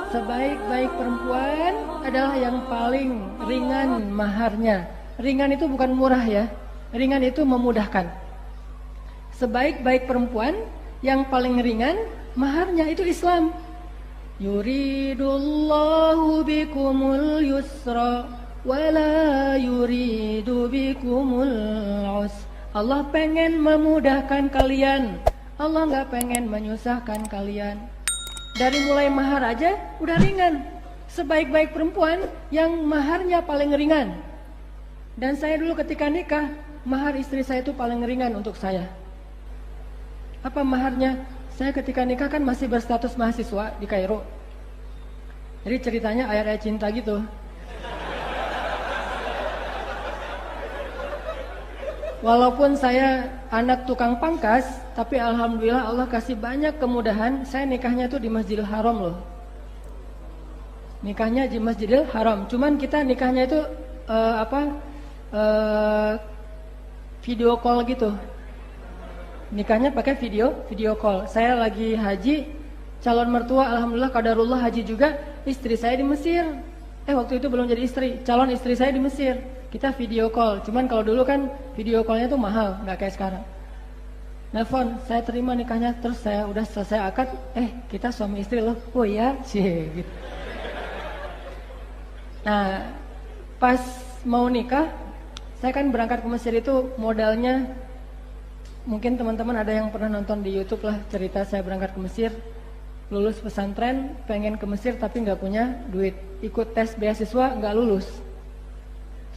Sebaik-baik perempuan adalah yang paling ringan maharnya. Ringan itu bukan murah ya. Ringan itu memudahkan. Sebaik-baik perempuan yang paling ringan maharnya itu Islam. Yuridullahu bikumul yusra wala yuridu bikumul usra. Allah pengen memudahkan kalian. Allah gak pengen menyusahkan kalian. Dari mulai mahar aja udah ringan. Sebaik-baik perempuan yang maharnya paling ringan. Dan saya dulu ketika nikah, mahar istri saya itu paling ringan untuk saya. Apa maharnya? Saya ketika nikah kan masih berstatus mahasiswa di Kairo. Jadi ceritanya ayat-ayat cinta gitu. Walaupun saya anak tukang pangkas, tapi alhamdulillah Allah kasih banyak kemudahan. Saya nikahnya tuh di Masjidil Haram loh. Nikahnya di Masjidil Haram. Cuman kita nikahnya itu video call gitu. Nikahnya pakai video call. Saya lagi haji, calon mertua alhamdulillah qadarullah haji juga, istri saya di Mesir. Waktu itu belum jadi istri, calon istri saya di Mesir. Kita video call, cuman kalau dulu kan video callnya tuh mahal, nggak kayak sekarang. Nelfon, saya terima nikahnya, terus saya udah selesai akad, kita suami istri loh. Oh iya, sih gitu. Nah, pas mau nikah, saya kan berangkat ke Mesir itu modalnya, mungkin teman-teman ada yang pernah nonton di YouTube lah cerita saya berangkat ke Mesir, lulus pesantren, pengen ke Mesir tapi nggak punya duit, ikut tes beasiswa nggak lulus.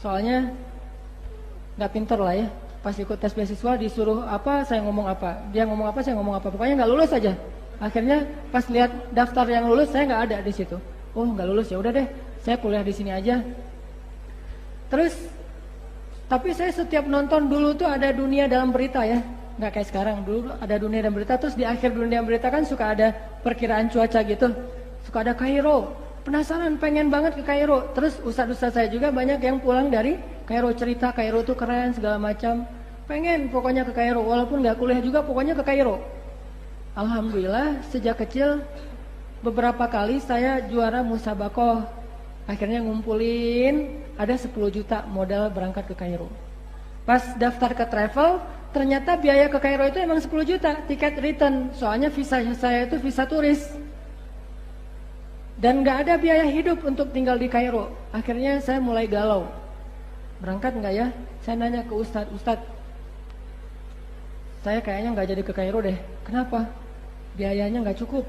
Soalnya nggak pinter lah ya. Pas ikut tes beasiswa disuruh apa, saya ngomong apa. Dia ngomong apa, saya ngomong apa. Pokoknya nggak lulus aja. Akhirnya pas lihat daftar yang lulus, saya nggak ada di situ. Oh nggak lulus, ya udah deh, saya kuliah di sini aja. Terus, tapi saya setiap nonton dulu tuh ada dunia dalam berita ya. Nggak kayak sekarang, dulu ada dunia dalam berita. Terus di akhir dunia berita kan suka ada perkiraan cuaca gitu. Suka ada Kairo. Penasaran, pengen banget ke Kairo. Terus ustadz-ustadz saya juga banyak yang pulang dari Kairo, cerita Kairo tuh keren segala macam. Pengen pokoknya ke Kairo, walaupun nggak kuliah juga pokoknya ke Kairo. Alhamdulillah sejak kecil beberapa kali saya juara musabakoh. Akhirnya ngumpulin ada 10 juta modal berangkat ke Kairo. Pas daftar ke travel, ternyata biaya ke Kairo itu emang 10 juta tiket return. Soalnya visa saya itu visa turis. Dan gak ada biaya hidup untuk tinggal di Kairo. Akhirnya saya mulai galau. Berangkat gak ya? Saya nanya ke Ustadz, saya kayaknya gak jadi ke Kairo deh. Kenapa? Biayanya gak cukup.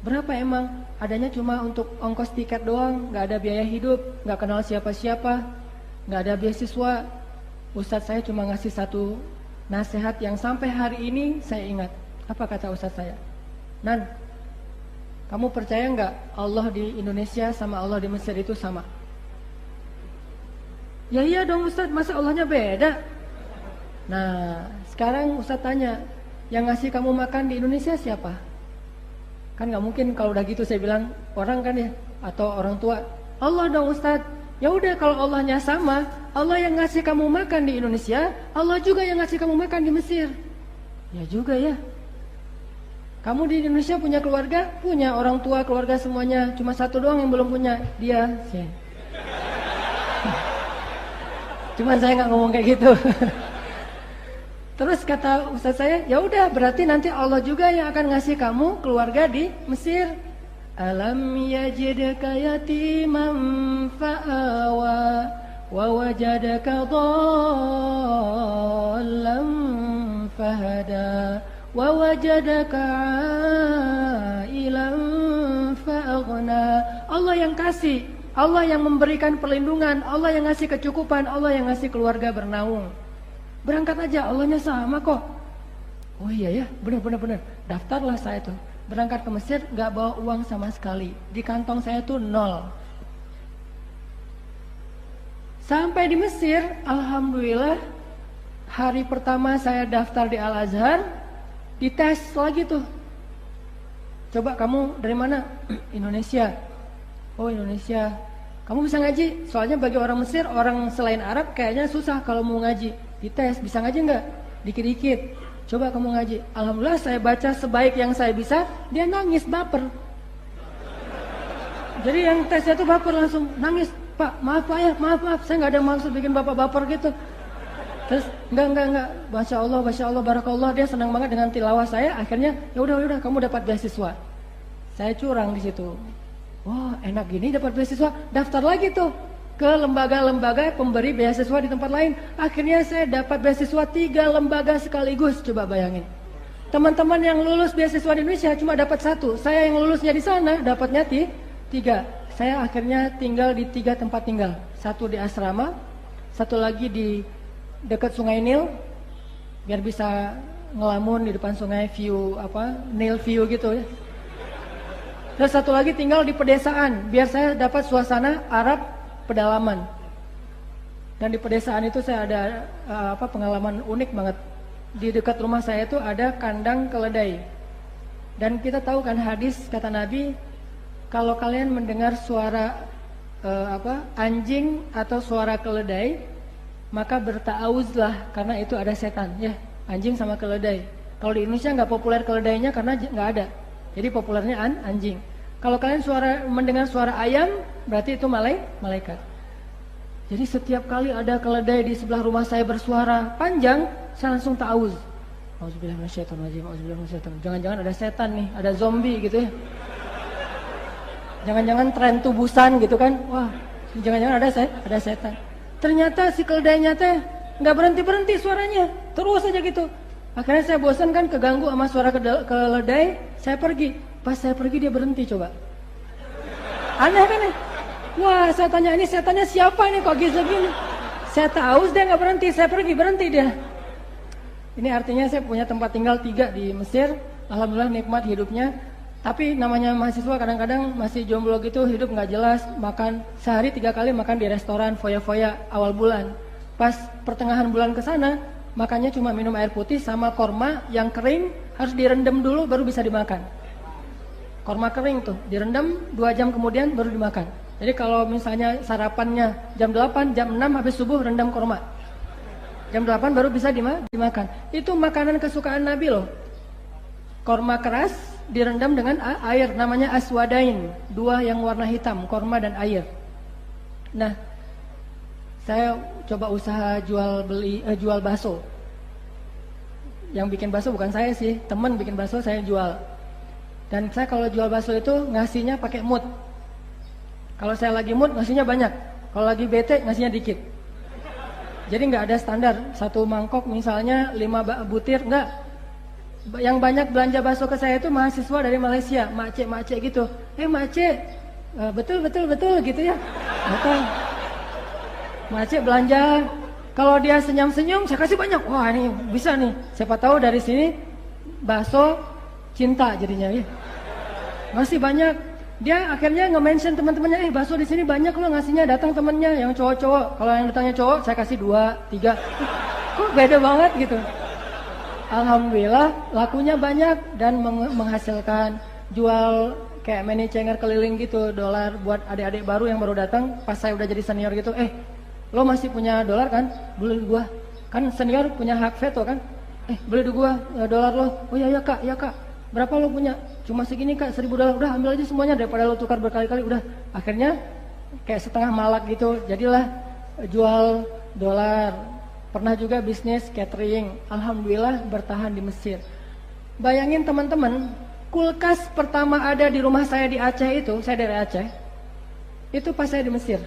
Berapa emang? Adanya cuma untuk ongkos tiket doang. Gak ada biaya hidup, gak kenal siapa-siapa, gak ada beasiswa. Ustadz saya cuma ngasih satu nasihat yang sampai hari ini saya ingat. Apa kata Ustadz saya? Nan, kamu percaya nggak Allah di Indonesia sama Allah di Mesir itu sama? Ya iya dong Ustadz, masa Allahnya beda? Nah, sekarang Ustadz tanya, yang ngasih kamu makan di Indonesia siapa? Kan nggak mungkin kalau udah gitu saya bilang orang kan ya, atau orang tua. Allah dong Ustadz. Ya udah kalau Allahnya sama, Allah yang ngasih kamu makan di Indonesia, Allah juga yang ngasih kamu makan di Mesir. Ya juga ya. Kamu di Indonesia punya keluarga? Punya, orang tua, keluarga semuanya. Cuma satu doang yang belum punya, dia. Cuman saya nggak ngomong kayak gitu. Terus kata ustaz saya, ya udah berarti nanti Allah juga yang akan ngasih kamu keluarga di Mesir. Alam yajidka yatiman fa'awa wa wajadaka dhallam fahada wa wajadaka ailan fa'aghna. Allah yang kasih, Allah yang memberikan perlindungan, Allah yang ngasih kecukupan, Allah yang ngasih keluarga bernaung. Berangkat aja, Allahnya sama kok. Oh iya ya, benar. Daftarlah saya tuh. Berangkat ke Mesir, gak bawa uang sama sekali. Di kantong saya tuh 0. Sampai di Mesir, alhamdulillah, hari pertama saya daftar di Al-Azhar, dites lagi tuh. Coba kamu dari mana? Indonesia. Oh Indonesia. Kamu bisa ngaji? Soalnya bagi orang Mesir, orang selain Arab kayaknya susah kalau mau ngaji. Dites, bisa ngaji nggak? Dikit-dikit. Coba kamu ngaji. Alhamdulillah saya baca sebaik yang saya bisa, dia nangis baper. Jadi yang tesnya tuh baper langsung nangis, Pak, maaf Pak ya, maaf, saya nggak ada maksud bikin Bapak baper gitu. Terus enggak, Masya Allah, barakallah, dia senang banget dengan tilawah saya. Akhirnya ya udah, kamu dapat beasiswa. Saya curang di situ. Wah, enak gini dapat beasiswa, daftar lagi tuh ke lembaga-lembaga pemberi beasiswa di tempat lain. Akhirnya saya dapat beasiswa 3 lembaga sekaligus, coba bayangin. Teman-teman yang lulus beasiswa di Indonesia cuma dapat 1. Saya yang lulusnya di sana dapatnya 3. Saya akhirnya tinggal di 3 tempat tinggal. 1 di asrama, 1 lagi di dekat Sungai Nil, biar bisa ngelamun di depan sungai, view Nil view gitu ya. Terus 1 lagi tinggal di pedesaan, biar saya dapat suasana Arab pedalaman. Dan di pedesaan itu saya ada pengalaman unik banget. Di dekat rumah saya itu ada kandang keledai. Dan kita tahu kan hadis kata Nabi, kalau kalian mendengar suara anjing atau suara keledai, maka berta'awuzlah karena itu ada setan ya, anjing sama keledai. Kalau di Indonesia nggak populer keledainya karena nggak ada, jadi populernya anjing. Kalau kalian mendengar suara ayam, berarti itu malaikat. Jadi setiap kali ada keledai di sebelah rumah saya bersuara panjang, saya langsung ta'awuz. Auzubillahi minasyaitonir rajim. Jangan-jangan ada setan nih, ada zombie gitu ya. Jangan-jangan tren tubusan gitu kan? Wah, jangan-jangan ada setan. Ternyata si keledainya teh nggak berhenti suaranya, terus aja gitu. Akhirnya saya bosan kan, keganggu sama suara keledai, saya pergi. Pas saya pergi dia berhenti, coba. Aneh kan ya? Wah, saya tanya ini setannya siapa nih kok gini? Saya tahu dia nggak berhenti, saya pergi berhenti dia. Ini artinya saya punya tempat tinggal 3 di Mesir, alhamdulillah nikmat hidupnya. Tapi namanya mahasiswa kadang-kadang masih jomblo gitu, hidup nggak jelas, makan sehari 3 kali makan di restoran foya-foya awal bulan. Pas pertengahan bulan ke sana, makannya cuma minum air putih sama korma yang kering, harus direndam dulu baru bisa dimakan. Korma kering tuh direndam 2 jam kemudian baru dimakan. Jadi kalau misalnya sarapannya jam 8, jam 6 habis subuh rendam korma. Jam 8 baru bisa dimakan. Itu makanan kesukaan Nabi loh. Korma keras direndam dengan air, namanya aswadain, 2 yang warna hitam, korma dan air. Nah, saya coba usaha jual bakso. Yang bikin bakso bukan saya sih, teman bikin bakso, saya jual. Dan saya kalau jual bakso itu ngasihnya pakai mood. Kalau saya lagi mood ngasihnya banyak, kalau lagi bete ngasihnya dikit. Jadi nggak ada standar, 1 mangkok misalnya 5 butir, enggak. Yang banyak belanja bakso ke saya itu mahasiswa dari Malaysia, makcik gitu. Makcik, betul gitu ya. Betul. Makcik belanja, kalau dia senyum-senyum saya kasih banyak. Wah ini bisa nih, siapa tahu dari sini bakso cinta jadinya ya. Masih banyak. Dia akhirnya nge-mention teman-temannya, bakso di sini banyak loh ngasihnya, datang temennya yang cowok-cowok. Kalau yang datangnya cowok saya kasih 2, 3. Kok beda banget gitu. Alhamdulillah lakunya banyak dan menghasilkan, jual kayak mini cenger keliling gitu, dolar buat adik-adik baru yang baru datang. Pas saya udah jadi senior gitu, lo masih punya dolar kan? Beli gua. Kan senior punya hak veto kan? Beli gua dolar lo. Oh ya kak. Berapa lo punya? Cuma segini kak, 1.000 dolar. Udah ambil aja semuanya daripada lo tukar berkali-kali. Udah. Akhirnya kayak setengah malak gitu. Jadilah jual dolar. Pernah juga bisnis catering, alhamdulillah bertahan di Mesir. Bayangin teman-teman, kulkas pertama ada di rumah saya di Aceh itu, saya dari Aceh, itu pas saya di Mesir.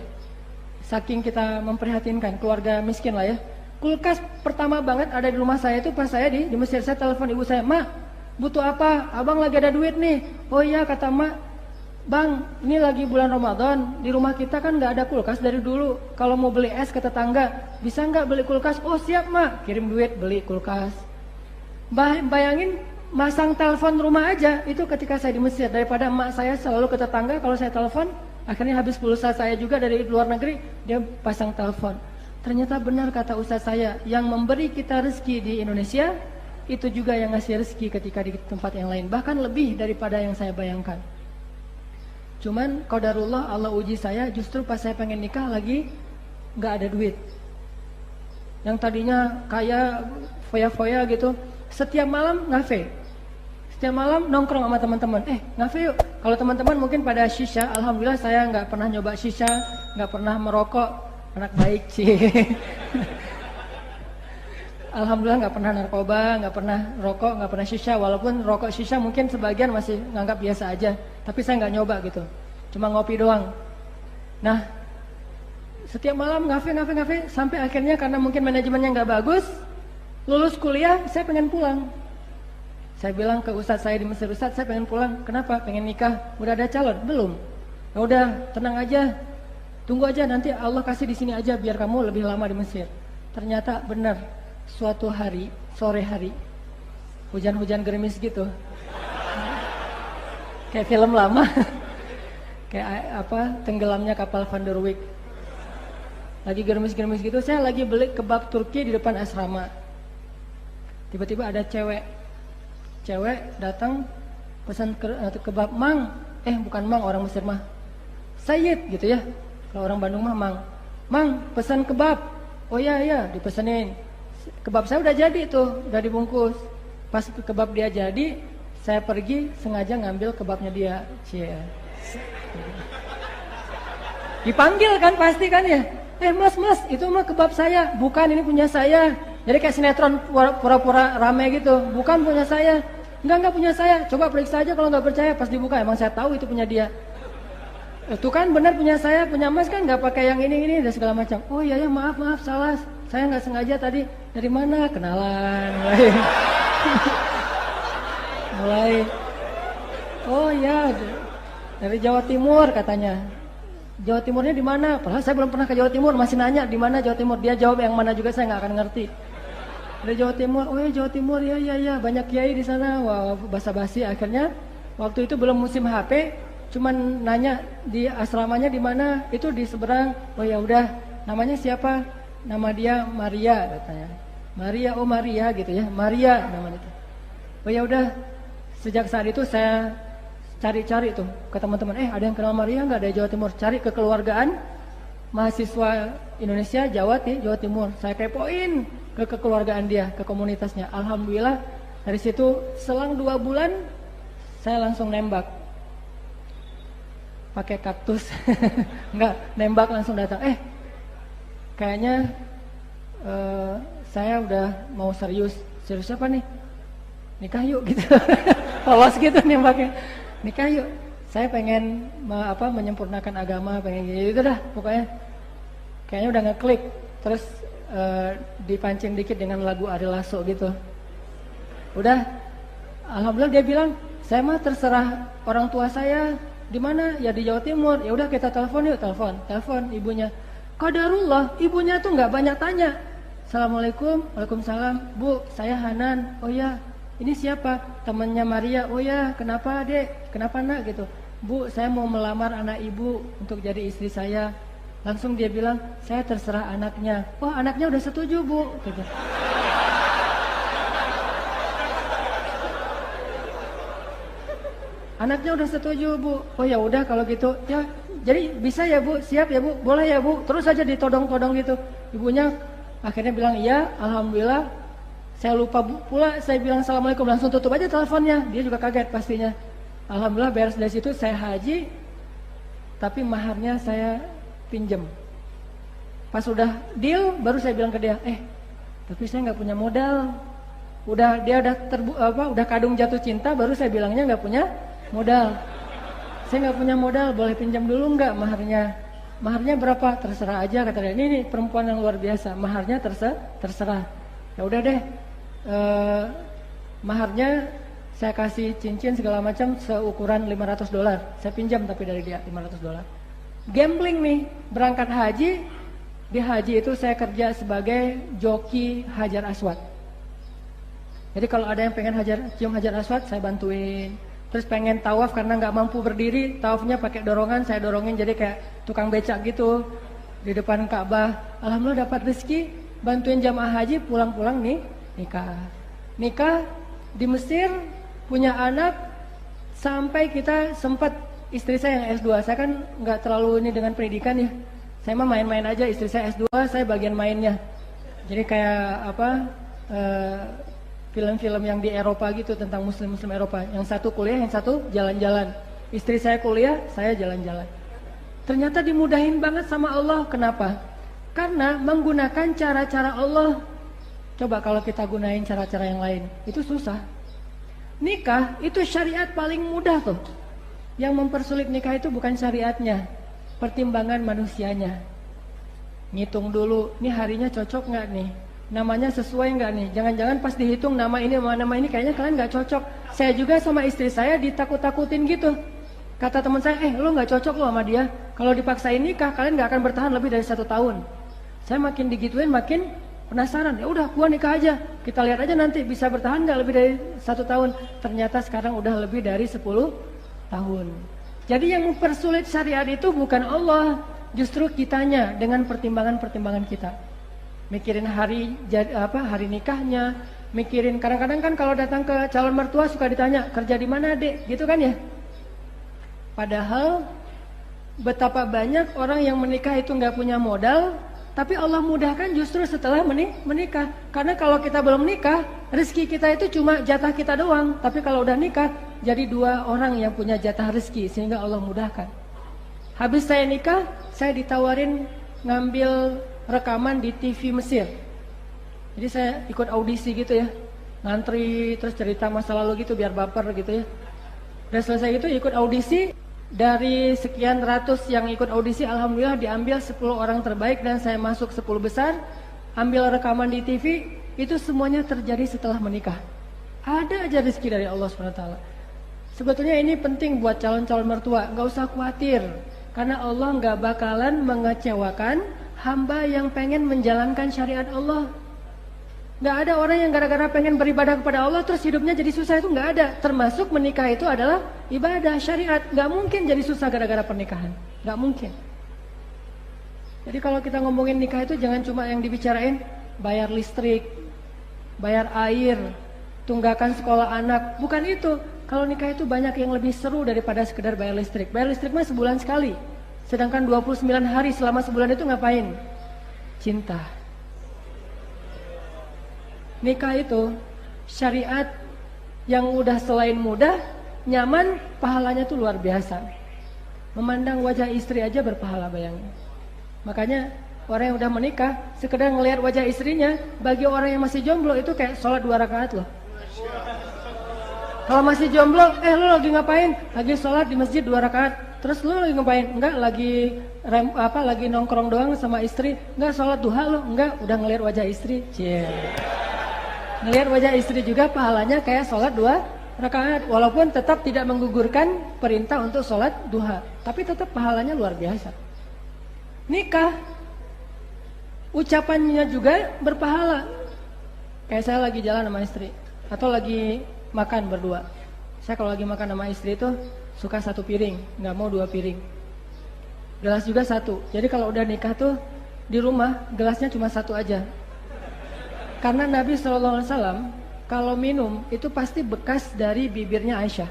Saking kita memprihatinkan, keluarga miskin lah ya. Kulkas pertama banget ada di rumah saya itu pas saya di Mesir. Saya telepon ibu saya, "Mak, butuh apa? Abang lagi ada duit nih." "Oh iya," kata Mak. "Bang, ini lagi bulan Ramadan, di rumah kita kan nggak ada kulkas dari dulu. Kalau mau beli es ke tetangga, bisa nggak beli kulkas?" "Oh siap Mak," kirim duit beli kulkas. Bayangin masang telepon rumah aja itu ketika saya di Mesir, daripada emak saya selalu ke tetangga, kalau saya telepon akhirnya habis pulsa saya juga dari luar negeri, dia pasang telepon. Ternyata benar kata ustaz saya, yang memberi kita rezeki di Indonesia itu juga yang ngasih rezeki ketika di tempat yang lain, bahkan lebih daripada yang saya bayangkan. Cuman qadarullah, Allah uji saya justru pas saya pengen nikah lagi nggak ada duit. Yang tadinya kaya foya-foya gitu, setiap malam ngafe, setiap malam nongkrong sama teman-teman, ngafe yuk, Kalau teman-teman mungkin pada shisha, alhamdulillah saya nggak pernah nyoba shisha, nggak pernah merokok, anak baik sih. Alhamdulillah nggak pernah narkoba, nggak pernah rokok, nggak pernah shisha. Walaupun rokok shisha mungkin sebagian masih nganggap biasa aja, tapi saya nggak nyoba gitu, cuma ngopi doang. Nah, setiap malam ngafe sampai akhirnya karena mungkin manajemennya nggak bagus, lulus kuliah saya pengen pulang. Saya bilang ke ustadz saya di Mesir, ustadz saya pengen pulang. Kenapa? Pengen nikah. Udah ada calon? Belum. Ya udah, tenang aja, tunggu aja nanti Allah kasih di sini aja biar kamu lebih lama di Mesir. Ternyata benar. Suatu hari, sore hari, hujan-hujan gerimis gitu, kayak film lama, kayak apa, tenggelamnya kapal Van der Wijk. Lagi gerimis-gerimis gitu, saya lagi beli kebab Turki di depan asrama. Tiba-tiba ada cewek datang pesan kebab, Mang, bukan Mang, orang Mesir mah Sayyid gitu ya, kalau orang Bandung mah Mang, pesan kebab. Oh iya, dipesenin. Kebab saya udah jadi tuh, udah dibungkus. Pas kebab dia jadi, saya pergi sengaja ngambil kebabnya dia. Cie. Dipanggil kan pasti kan ya. Mas, itu mah kebab saya. Bukan, ini punya saya. Jadi kayak sinetron pura-pura rame gitu. Bukan punya saya. Enggak punya saya. Coba periksa aja kalau nggak percaya. Pas dibuka emang saya tahu itu punya dia. Itu kan benar punya saya, punya Mas kan nggak pakai yang ini dan segala macam. Oh iya ya, maaf salah. Saya nggak sengaja tadi. Dari mana? Kenalan. Mulai. Oh ya, dari Jawa Timur katanya. Jawa Timurnya di mana? Padahal saya belum pernah ke Jawa Timur, masih nanya di mana Jawa Timur. Dia jawab yang mana juga saya nggak akan ngerti. Dari Jawa Timur. Oh ya Jawa Timur, ya banyak kiai di sana. Wah, basa-basi. Akhirnya waktu itu belum musim HP, cuman nanya di asramanya di mana. Itu di seberang. Oh ya udah, namanya siapa? Nama dia Maria katanya. Maria, oh Maria gitu ya. Maria namanya itu. Oh ya udah, sejak saat itu saya cari-cari tuh ke teman-teman. Ada yang kenal Maria nggak dari Jawa Timur? Cari kekeluargaan mahasiswa Indonesia Jawa Timur. Saya kepoin ke kekeluargaan dia, ke komunitasnya. Alhamdulillah dari situ selang 2 bulan saya langsung nembak. Pakai kaktus. Enggak, nembak langsung datang. Kayaknya saya udah mau serius apa nih? Nikah yuk gitu. Polos gitu nembaknya. Nikah yuk. Saya pengen menyempurnakan agama, pengen gitu dah pokoknya. Kayaknya udah ngeklik. Terus dipancing dikit dengan lagu Ari Lasso gitu. Udah, alhamdulillah dia bilang, saya mah terserah orang tua saya di mana ya di Jawa Timur. Ya udah kita telepon yuk, telepon ibunya. Qadarullah, ibunya tuh nggak banyak tanya. Assalamualaikum, waalaikumsalam. Bu, saya Hanan. Oh ya, ini siapa? Temannya Maria. Oh ya, kenapa dek? Kenapa nak gitu? Bu, saya mau melamar anak ibu untuk jadi istri saya. Langsung dia bilang, saya terserah anaknya. Oh, anaknya udah setuju bu. Gitu. Anaknya udah setuju bu. Oh ya udah kalau gitu ya. Jadi bisa ya bu, siap ya bu, boleh ya bu. Terus aja ditodong-todong gitu. Ibunya akhirnya bilang iya, alhamdulillah. Saya lupa pula, saya bilang assalamualaikum, langsung tutup aja teleponnya. Dia juga kaget pastinya. Alhamdulillah beres dari situ saya haji, tapi maharnya saya pinjem. Pas udah deal, baru saya bilang ke dia, tapi saya nggak punya modal. Dia udah kadung jatuh cinta, baru saya bilangnya nggak punya modal. Saya nggak punya modal, boleh pinjam dulu nggak maharnya? Maharnya berapa? Terserah aja kata dia. Ini perempuan yang luar biasa, maharnya terserah. Ya udah deh, maharnya saya kasih cincin segala macam seukuran $500. Saya pinjam tapi dari dia $500. Gambling nih, berangkat haji. Di haji itu saya kerja sebagai joki Hajar Aswad. Jadi kalau ada yang pengen cium Hajar Aswad, saya bantuin. Terus pengen tawaf karena nggak mampu berdiri, tawafnya pakai dorongan, saya dorongin jadi kayak tukang becak gitu di depan Ka'bah. Alhamdulillah dapat rezeki, bantuin jamaah haji, pulang-pulang nih nikah di Mesir, punya anak, sampai kita sempat istri saya yang S2. Saya kan nggak terlalu ini dengan pendidikan ya, saya mah main-main aja. Istri saya S2, saya bagian mainnya. Jadi kayak film-film yang di Eropa gitu tentang muslim-muslim Eropa. Yang satu kuliah, yang satu jalan-jalan. Istri saya kuliah, saya jalan-jalan. Ternyata dimudahin banget sama Allah. Kenapa? Karena menggunakan cara-cara Allah. Coba kalau kita gunain cara-cara yang lain, itu susah. Nikah itu syariat paling mudah tuh. Yang mempersulit nikah itu bukan syariatnya, pertimbangan manusianya. Ngitung dulu, nih harinya cocok nggak nih? Namanya sesuai nggak nih? Jangan-jangan pas dihitung nama ini sama nama ini kayaknya kalian nggak cocok. Saya juga sama istri saya ditakut-takutin gitu. Kata teman saya, lo nggak cocok lo sama dia. Kalau dipaksain nikah, kalian nggak akan bertahan lebih dari 1 tahun. Saya makin digituin, makin penasaran. Ya udah, gua nikah aja. Kita lihat aja nanti bisa bertahan nggak lebih dari 1 tahun. Ternyata sekarang udah lebih dari 10 tahun. Jadi yang mempersulit syariat itu bukan Allah, justru kitanya dengan pertimbangan-pertimbangan kita. Mikirin hari nikahnya, mikirin kadang-kadang kan kalau datang ke calon mertua suka ditanya kerja di mana dek, gitu kan ya. Padahal betapa banyak orang yang menikah itu nggak punya modal, tapi Allah mudahkan justru setelah menikah. Karena kalau kita belum nikah, rezeki kita itu cuma jatah kita doang. Tapi kalau udah nikah, jadi 2 orang yang punya jatah rezeki, sehingga Allah mudahkan. Habis saya nikah, saya ditawarin ngambil rekaman di TV Mesir. Jadi saya ikut audisi gitu ya, ngantri terus cerita masa lalu gitu biar baper gitu ya. Dan selesai itu ikut audisi. Dari sekian ratus yang ikut audisi, alhamdulillah diambil 10 orang terbaik dan saya masuk 10 besar. Ambil rekaman di TV, itu semuanya terjadi setelah menikah. Ada aja rezeki dari Allah SWT. Sebetulnya ini penting buat calon-calon mertua, gak usah khawatir. Karena Allah gak bakalan mengecewakan hamba yang pengen menjalankan syariat Allah. Gak ada orang yang gara-gara pengen beribadah kepada Allah terus hidupnya jadi susah, itu gak ada. Termasuk menikah itu adalah ibadah syariat. Gak mungkin jadi susah gara-gara pernikahan, gak mungkin. Jadi kalau kita ngomongin nikah itu jangan cuma yang dibicarain bayar listrik, bayar air, tunggakan sekolah anak. Bukan itu. Kalau nikah itu banyak yang lebih seru daripada sekedar bayar listrik. Bayar listrik mah sebulan sekali. Sedangkan 29 hari selama sebulan itu ngapain? Cinta. Nikah itu syariat yang udah selain mudah, nyaman, pahalanya tuh luar biasa. Memandang wajah istri aja berpahala, bayangin. Makanya orang yang udah menikah, sekedar ngelihat wajah istrinya, bagi orang yang masih jomblo itu kayak sholat 2 rakaat loh. Kalau masih jomblo, lo lagi ngapain? Lagi sholat di masjid 2 rakaat. Terus lo lagi ngapain? Enggak, lagi nongkrong doang sama istri. Enggak, sholat duha lo. Enggak, udah ngelihat wajah istri. Ngelihat wajah istri juga pahalanya kayak sholat 2 rakaat. Walaupun tetap tidak menggugurkan perintah untuk sholat duha, tapi tetap pahalanya luar biasa. Nikah, ucapannya juga berpahala. Kayak saya lagi jalan sama istri, atau lagi makan berdua. Saya kalau lagi makan sama istri itu suka 1 piring, nggak mau 2 piring. Gelas juga 1. Jadi kalau udah nikah tuh di rumah gelasnya cuma 1 aja. Karena Nabi SAW kalau minum itu pasti bekas dari bibirnya Aisyah.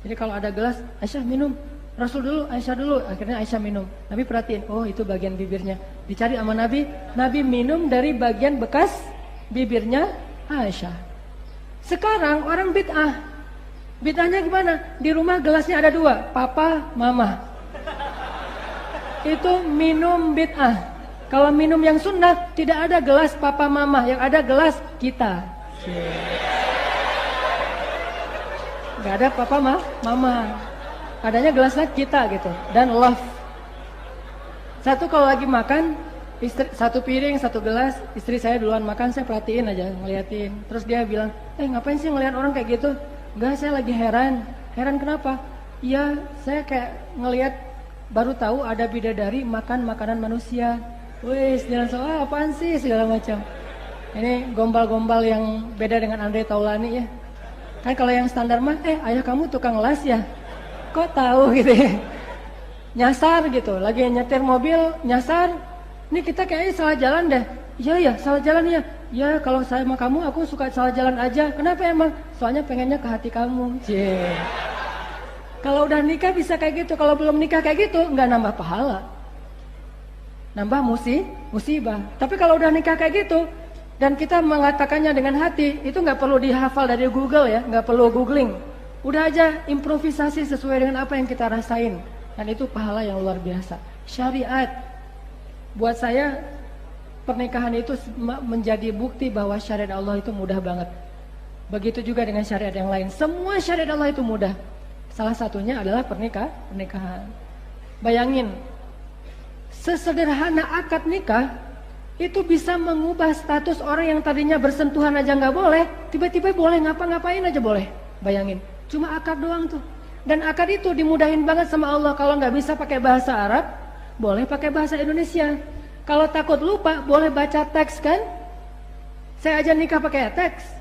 Jadi kalau ada gelas, Aisyah minum, Rasul dulu, Aisyah dulu. Akhirnya Aisyah minum. Nabi perhatiin, oh itu bagian bibirnya. Dicari sama Nabi, Nabi minum dari bagian bekas bibirnya Aisyah. Sekarang orang bid'ah. Bid'ahnya gimana? Di rumah gelasnya ada 2, papa, mama. Itu minum bid'ah. Kalau minum yang sunnah, tidak ada gelas papa mama, yang ada gelas kita. Gak ada papa mama, adanya gelasnya kita gitu. Dan love. Satu kalau lagi makan, istri 1 piring 1 gelas, istri saya duluan makan, saya perhatiin aja, ngeliatin. Terus dia bilang, ngapain sih ngeliat orang kayak gitu? Enggak, saya lagi heran. Heran kenapa? Iya, saya kayak ngeliat, baru tahu ada bidadari makan makanan manusia. Wih, jangan salah, apaan sih segala macam. Ini gombal-gombal yang beda dengan Andre Taulani ya. Kan kalau yang standar mah, ayah kamu tukang las ya? Kok tahu gitu ya? Nyasar gitu, lagi nyetir mobil, nyasar. Ini kita kayaknya salah jalan deh. Iya ya, salah jalan ya. Ya kalau saya sama kamu, aku suka salah jalan aja. Kenapa emang? Soalnya pengennya ke hati kamu. Kalau udah nikah bisa kayak gitu, kalau belum nikah kayak gitu, nggak nambah pahala. Nambah musibah. Tapi kalau udah nikah kayak gitu dan kita mengatakannya dengan hati, itu nggak perlu dihafal dari Google ya, nggak perlu googling. Udah aja improvisasi sesuai dengan apa yang kita rasain. Dan itu pahala yang luar biasa. Syariat. Buat saya pernikahan itu menjadi bukti bahwa syariat Allah itu mudah banget. Begitu juga dengan syariat yang lain. Semua syariat Allah itu mudah. Salah satunya adalah pernikahan. Bayangin, sesederhana akad nikah itu bisa mengubah status orang yang tadinya bersentuhan aja nggak boleh, tiba-tiba boleh ngapa-ngapain aja boleh. Bayangin. Cuma akad doang tuh. Dan akad itu dimudahin banget sama Allah. Kalau nggak bisa pakai bahasa Arab, boleh pakai bahasa Indonesia. Kalau takut lupa, boleh baca teks kan? Saya aja nikah pakai teks.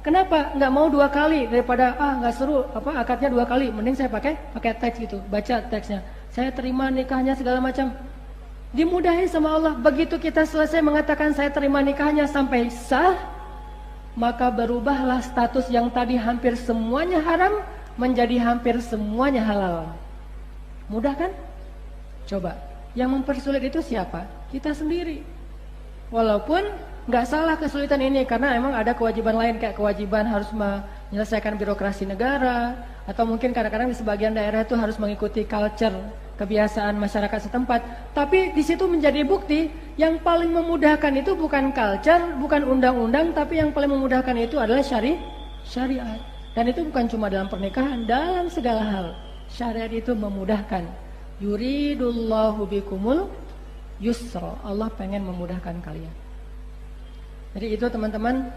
Kenapa? Nggak mau 2 kali daripada nggak seru akadnya 2 kali. Mending saya pakai teks gitu, baca teksnya. Saya terima nikahnya segala macam. Dimudahin sama Allah. Begitu kita selesai mengatakan saya terima nikahnya sampai sah, maka berubahlah status yang tadi hampir semuanya haram menjadi hampir semuanya halal. Mudah kan? Coba, yang mempersulit itu siapa? Kita sendiri. Walaupun nggak salah kesulitan ini, karena emang ada kewajiban lain, kayak kewajiban harus menyelesaikan birokrasi negara, atau mungkin kadang-kadang di sebagian daerah itu harus mengikuti culture, kebiasaan masyarakat setempat. Tapi di situ menjadi bukti yang paling memudahkan itu bukan culture, bukan undang-undang, tapi yang paling memudahkan itu adalah syariat. Dan itu bukan cuma dalam pernikahan, dalam segala hal. Syariat itu memudahkan. Yuridullahu bikumul yusra. Allah pengen memudahkan kalian. Jadi itu teman-teman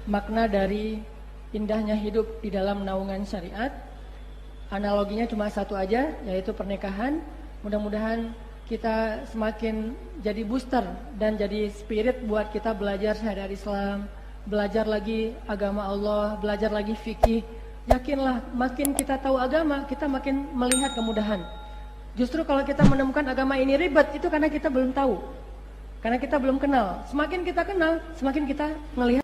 makna dari indahnya hidup di dalam naungan syariat. Analoginya cuma satu aja, yaitu pernikahan. Mudah-mudahan kita semakin jadi booster dan jadi spirit buat kita belajar syariat Islam, belajar lagi agama Allah, belajar lagi fikih. Yakinlah, makin kita tahu agama, kita makin melihat kemudahan. Justru kalau kita menemukan agama ini ribet, itu karena kita belum tahu, karena kita belum kenal. Semakin kita kenal, semakin kita melihat